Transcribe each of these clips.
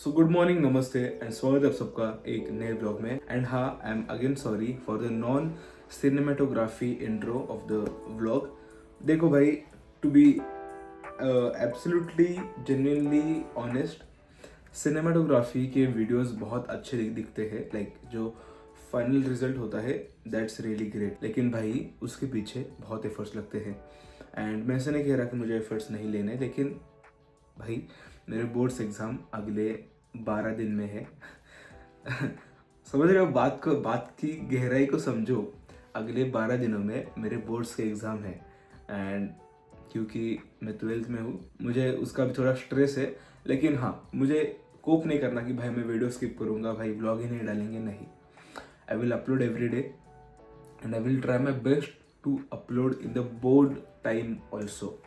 सो good morning, नमस्ते and स्वागत है आप सबका एक नए ब्लॉग में। एंड हाँ, I am again sorry for the non cinematography intro of the vlog. देखो भाई, to be absolutely genuinely honest, cinematography के वीडियोस बहुत अच्छे दिखते हैं। लाइक जो फाइनल रिजल्ट होता है दैट्स रियली ग्रेट, लेकिन भाई उसके पीछे बहुत एफर्ट्स लगते हैं। एंड मैं ऐसे नहीं कह रहा कि मुझे एफर्ट्स नहीं लेने, लेकिन भाई मेरे बोर्ड्स एग्ज़ाम अगले 12 दिन में है। समझ रहे हो बात की गहराई को समझो। अगले 12 दिनों में मेरे बोर्ड्स के एग्ज़ाम है। एंड क्योंकि मैं 12th में हूँ, मुझे उसका भी थोड़ा स्ट्रेस है। लेकिन हाँ, मुझे कोप नहीं करना कि भाई मैं वीडियो स्किप करूँगा, भाई ब्लॉग ही नहीं डालेंगे, नहीं। I will upload every day and I will try my best to upload in the board time also.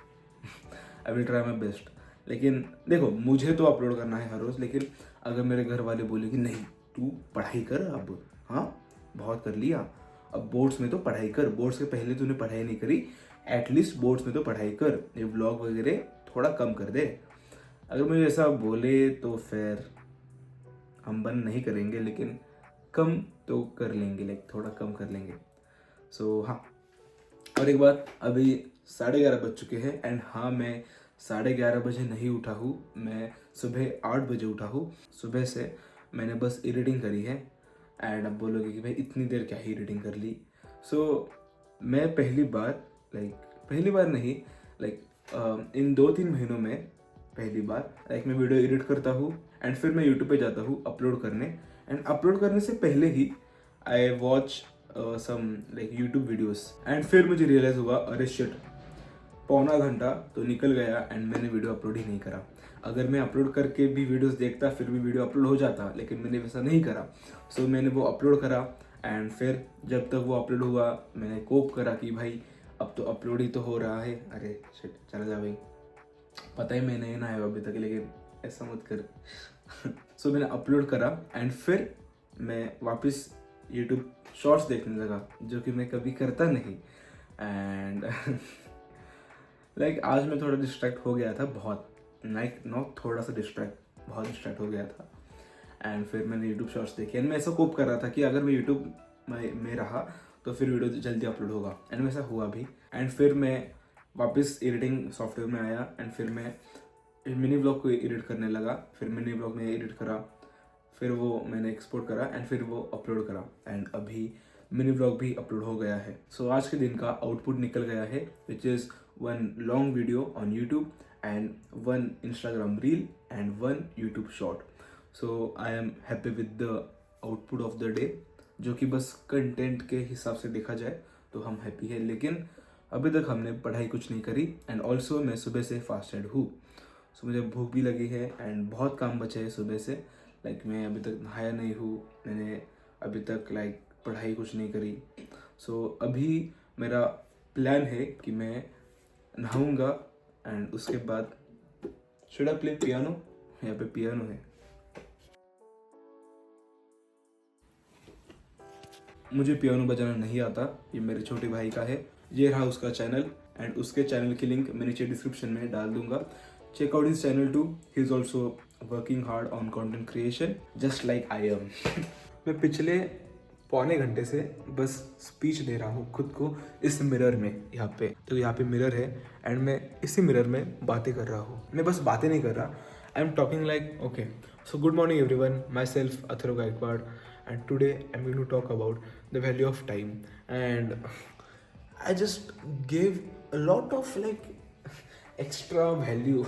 I will try my best. लेकिन देखो, मुझे तो अपलोड करना है हर रोज़, लेकिन अगर मेरे घर वाले बोले कि नहीं तू पढ़ाई कर अब, हाँ बहुत कर लिया, अब बोर्ड्स में तो पढ़ाई कर, बोर्ड्स के पहले तूने पढ़ाई नहीं करी, एटलीस्ट बोर्ड्स में तो पढ़ाई कर, ये व्लॉग वगैरह थोड़ा कम कर दे। अगर मुझे ऐसा बोले तो फिर हम बंद नहीं करेंगे, लेकिन कम तो कर लेंगे, लाइक थोड़ा कम कर लेंगे। सो हाँ, और एक बात, अभी 11:30 बज चुके हैं। एंड हाँ, मैं 11:30 बजे नहीं उठा हूँ, मैं सुबह 8 बजे उठा हूँ। सुबह से मैंने बस एडिटिंग करी है। एंड अब बोलोगे कि भाई इतनी देर क्या ही एडिटिंग कर ली। सो मैं पहली बार नहीं, इन 2-3 महीनों में पहली बार मैं वीडियो एडिट करता हूँ एंड फिर मैं यूट्यूब पे जाता हूँ अपलोड करने। एंड अपलोड करने से पहले ही I watch some YouTube videos. And फिर मुझे रियलाइज़ हुआ, अरे शिट, पौना घंटा तो निकल गया एंड मैंने वीडियो अपलोड ही नहीं करा। अगर मैं अपलोड करके भी वीडियोस देखता फिर भी वीडियो अपलोड हो जाता, लेकिन मैंने वैसा नहीं करा। सो मैंने वो अपलोड करा एंड फिर जब तक वो अपलोड हुआ मैंने कोप करा कि भाई अब तो अपलोड ही तो हो रहा है। अरे शिट, चला जा भाई, पता ही मैं नहीं ना आया अभी तक, लेकिन ऐसा मत कर। सो मैंने अपलोड करा एंड फिर मैं वापस यूट्यूब शॉर्ट्स देखने लगा, जो कि मैं कभी करता नहीं। एंड आज मैं थोड़ा डिस्ट्रैक्ट हो गया था, बहुत, नॉट थोड़ा सा डिस्ट्रैक्ट, बहुत डिस्ट्रैक्ट हो गया था। एंड फिर मैंने यूट्यूब शॉर्ट्स देखे एंड मैं ऐसा कोप कर रहा था कि अगर मैं यूट्यूब में रहा तो फिर वीडियो जल्दी अपलोड होगा। एंड वैसा हुआ भी। एंड फिर मैं वापस एडिटिंग सॉफ्टवेयर में आया एंड फिर मैं मिनी ब्लॉग को एडिट करने लगा। फिर मिनी ब्लॉग में एडिट करा, फिर वो मैंने एक्सपोर्ट करा एंड फिर वो अपलोड करा। एंड अभी मिनी ब्लॉग भी अपलोड हो गया है। सो आज के दिन का आउटपुट निकल गया है, which is 1 long video on YouTube and 1 Instagram reel and 1 YouTube short. So I am happy with the output of the day, जो कि बस कंटेंट के हिसाब से देखा जाए तो हम हैप्पी है। लेकिन अभी तक हमने पढ़ाई कुछ नहीं करी एंड ऑल्सो मैं सुबह से फास्टेड हूँ। सो मुझे भूख भी लगी है एंड बहुत काम बचे है सुबह से। मैं अभी तक नहाया नहीं हूँ, मैंने अभी तक पढ़ाई कुछ नहीं करी। सो अभी मेरा प्लान है कि मैं नहाऊंगा एंड उसके बाद शुड आई प्ले पियानो। यहाँ पे पियानो है। मुझे पियानो बजाना नहीं आता, ये मेरे छोटे भाई का है। ये रहा उसका चैनल एंड उसके चैनल की लिंक मैं नीचे डिस्क्रिप्शन में डाल दूंगा। Check out his channel too, he is also working hard on content creation just like I am. मैं पिछले पौने घंटे से बस स्पीच दे रहा हूँ खुद को इस मिरर में। यहाँ पे तो यहाँ पे मिरर है एंड मैं इसी मिरर में बातें कर रहा हूँ। मैं बस बातें नहीं कर रहा, I am talking okay. So good morning everyone, myself Atharva Gaikwad and today I'm going to talk about the value of time. And I just gave a lot of extra value.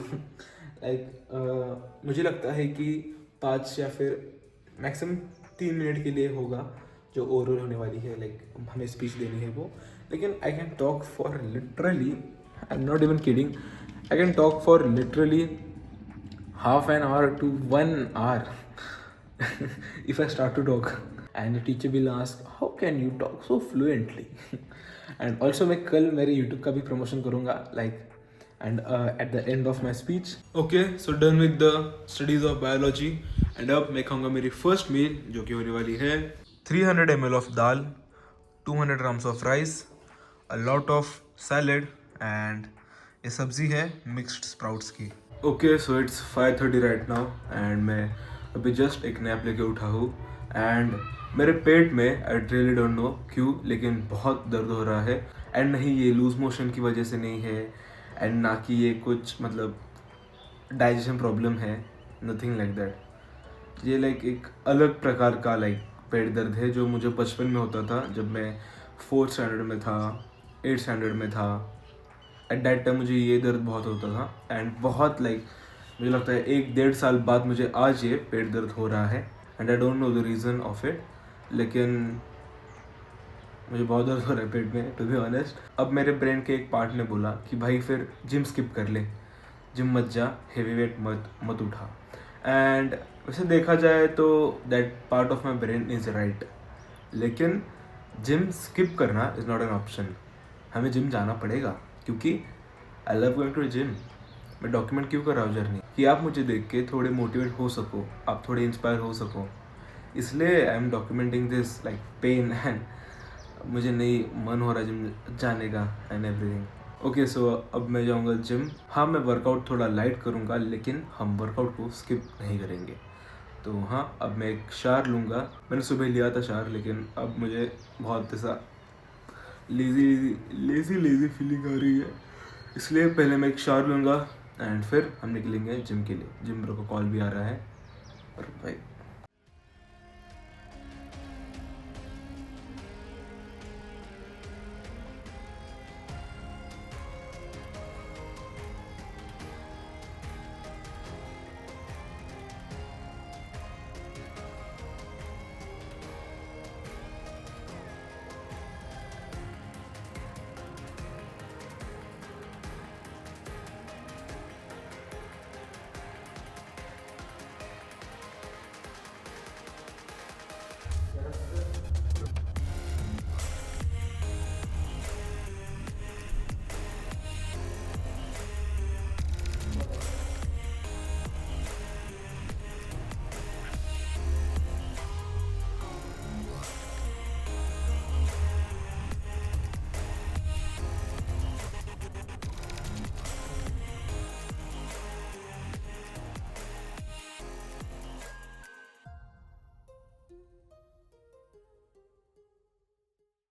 मुझे लगता है कि 5 या फिर मैक्सिमम 3 मिनट के लिए होगा जो ओरल होने वाली है, हमें स्पीच देनी है वो। लेकिन I can talk for literally, I am not even kidding, I can talk for literally half an hour to 1 hour if I start to talk. And the teacher will ask, how can you talk so fluently? And also मैं कल मेरे YouTube का भी promotion करूँगा, and at the end of my speech. Okay, so done with the studies of biology. And अब मैं खाऊंगा मेरी first meal, जो कि होने वाली है 300 ml of dal, 200 grams of rice, a lot of salad, and ये सब्जी है मिक्स्ड स्प्राउट्स की। Okay, so it's 5:30 right now and मैं अभी जस्ट एक नैप लेके उठा हूँ एंड मेरे पेट में आई रियली डोंट नो क्यों लेकिन बहुत दर्द हो रहा है। एंड नहीं, ये लूज मोशन की वजह से नहीं है एंड ना कि ये कुछ मतलब डाइजेशन प्रॉब्लम है, नथिंग लाइक दैट। ये लाइक एक अलग प्रकार का लाइक पेट दर्द है जो मुझे बचपन में होता था जब मैं 4th स्टैंडर्ड में था, 8th स्टैंडर्ड में था। एट दैट टाइम मुझे ये दर्द बहुत होता था एंड बहुत लाइक मुझे लगता है 1-1.5 साल बाद मुझे आज ये पेट दर्द हो रहा है and I don't know the reason of it, लेकिन मुझे बहुत दर्द हो रहा है पेट में टू बी ऑनेस्ट। अब मेरे ब्रेन के एक पार्ट ने बोला कि भाई फिर जिम स्किप कर ले, जिम मत जा, हेवी वेट मत उठा। एंड वैसे देखा जाए तो that part of my brain is right, लेकिन जिम स्किप करना इज़ नॉट एन ऑप्शन। हमें जिम जाना पड़ेगा क्योंकि I love going to gym. मैं डॉक्यूमेंट क्यों कर रहा हूँ जर्नी, कि आप मुझे देख के थोड़े मोटिवेट हो सको, आप थोड़े इंस्पायर हो सको, इसलिए I am documenting this like pain and मुझे नहीं मन हो रहा जिम जाने का एंड एवरीथिंग। ओके सो अब मैं जाऊँगा जिम। हाँ, मैं वर्कआउट थोड़ा लाइट करूँगा लेकिन हम वर्कआउट को स्किप नहीं करेंगे। तो हाँ, अब मैं एक शावर लूँगा। मैंने सुबह लिया था शावर लेकिन अब मुझे बहुत ऐसा लेज़ी फीलिंग आ रही है, इसलिए पहले मैं एक शावर लूँगा एंड फिर हम निकलेंगे जिम के लिए। जिम ब्रो को कॉल भी आ रहा है और भाई